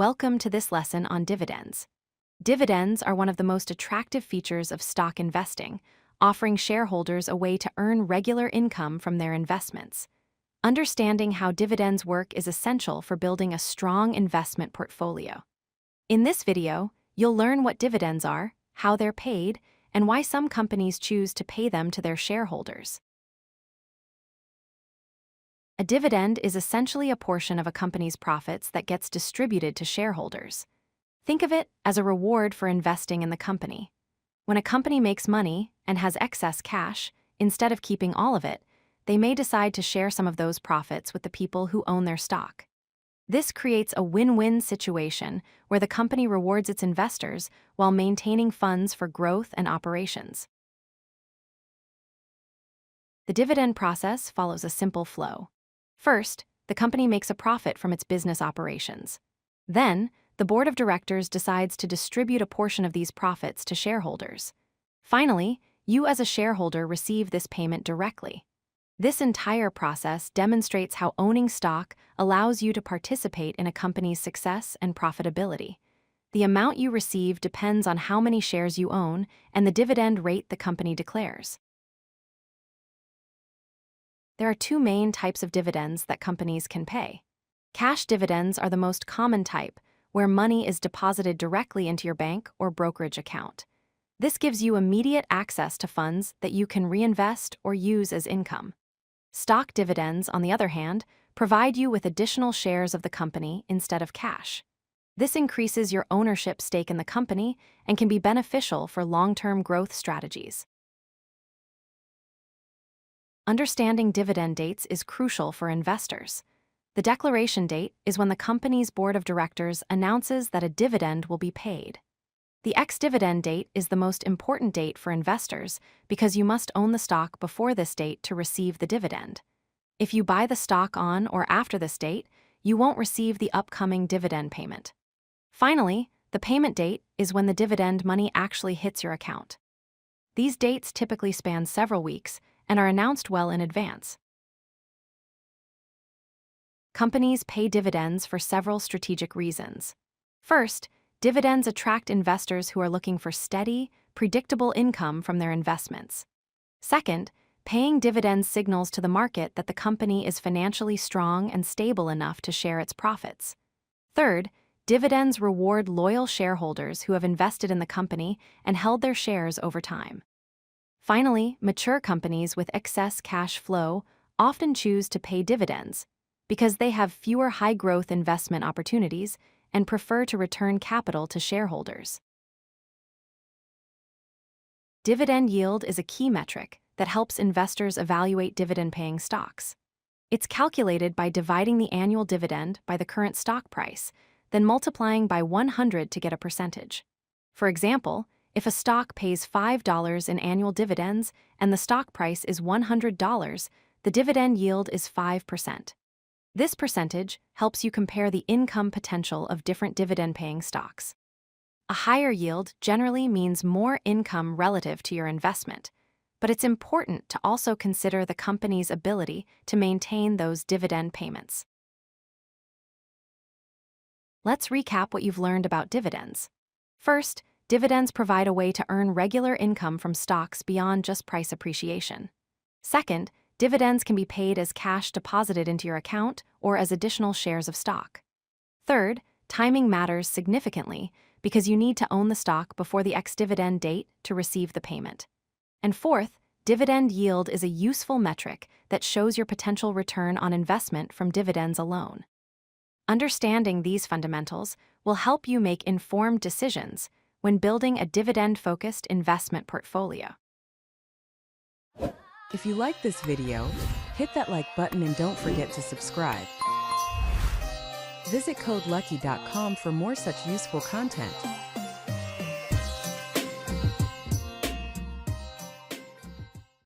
Welcome to this lesson on dividends. Dividends are one of the most attractive features of stock investing, offering shareholders a way to earn regular income from their investments. Understanding how dividends work is essential for building a strong investment portfolio. In this video, you'll learn what dividends are, how they're paid, and why some companies choose to pay them to their shareholders. A dividend is essentially a portion of a company's profits that gets distributed to shareholders. Think of it as a reward for investing in the company. When a company makes money and has excess cash, instead of keeping all of it, they may decide to share some of those profits with the people who own their stock. This creates a win-win situation where the company rewards its investors while maintaining funds for growth and operations. The dividend process follows a simple flow. First, the company makes a profit from its business operations. Then, the board of directors decides to distribute a portion of these profits to shareholders. Finally, you as a shareholder receive this payment directly. This entire process demonstrates how owning stock allows you to participate in a company's success and profitability. The amount you receive depends on how many shares you own and the dividend rate the company declares. There are two main types of dividends that companies can pay. Cash dividends are the most common type, where money is deposited directly into your bank or brokerage account. This gives you immediate access to funds that you can reinvest or use as income. Stock dividends, on the other hand, provide you with additional shares of the company instead of cash. This increases your ownership stake in the company and can be beneficial for long-term growth strategies. Understanding dividend dates is crucial for investors. The declaration date is when the company's board of directors announces that a dividend will be paid. The ex-dividend date is the most important date for investors because you must own the stock before this date to receive the dividend. If you buy the stock on or after this date, you won't receive the upcoming dividend payment. Finally, the payment date is when the dividend money actually hits your account. These dates typically span several weeks and are announced well in advance. Companies pay dividends for several strategic reasons. First, dividends attract investors who are looking for steady, predictable income from their investments. Second, paying dividends signals to the market that the company is financially strong and stable enough to share its profits. Third, dividends reward loyal shareholders who have invested in the company and held their shares over time. Finally, mature companies with excess cash flow often choose to pay dividends because they have fewer high-growth investment opportunities and prefer to return capital to shareholders. Dividend yield is a key metric that helps investors evaluate dividend-paying stocks. It's calculated by dividing the annual dividend by the current stock price, then multiplying by 100 to get a percentage. For example, if a stock pays $5 in annual dividends and the stock price is $100, the dividend yield is 5%. This percentage helps you compare the income potential of different dividend-paying stocks. A higher yield generally means more income relative to your investment, but it's important to also consider the company's ability to maintain those dividend payments. Let's recap what you've learned about dividends. First, dividends provide a way to earn regular income from stocks beyond just price appreciation. Second, dividends can be paid as cash deposited into your account or as additional shares of stock. Third, timing matters significantly because you need to own the stock before the ex-dividend date to receive the payment. And fourth, dividend yield is a useful metric that shows your potential return on investment from dividends alone. Understanding these fundamentals will help you make informed decisions when building a dividend-focused investment portfolio. If you like this video, hit that like button and don't forget to subscribe. Visit CodeLucky.com for more such useful content.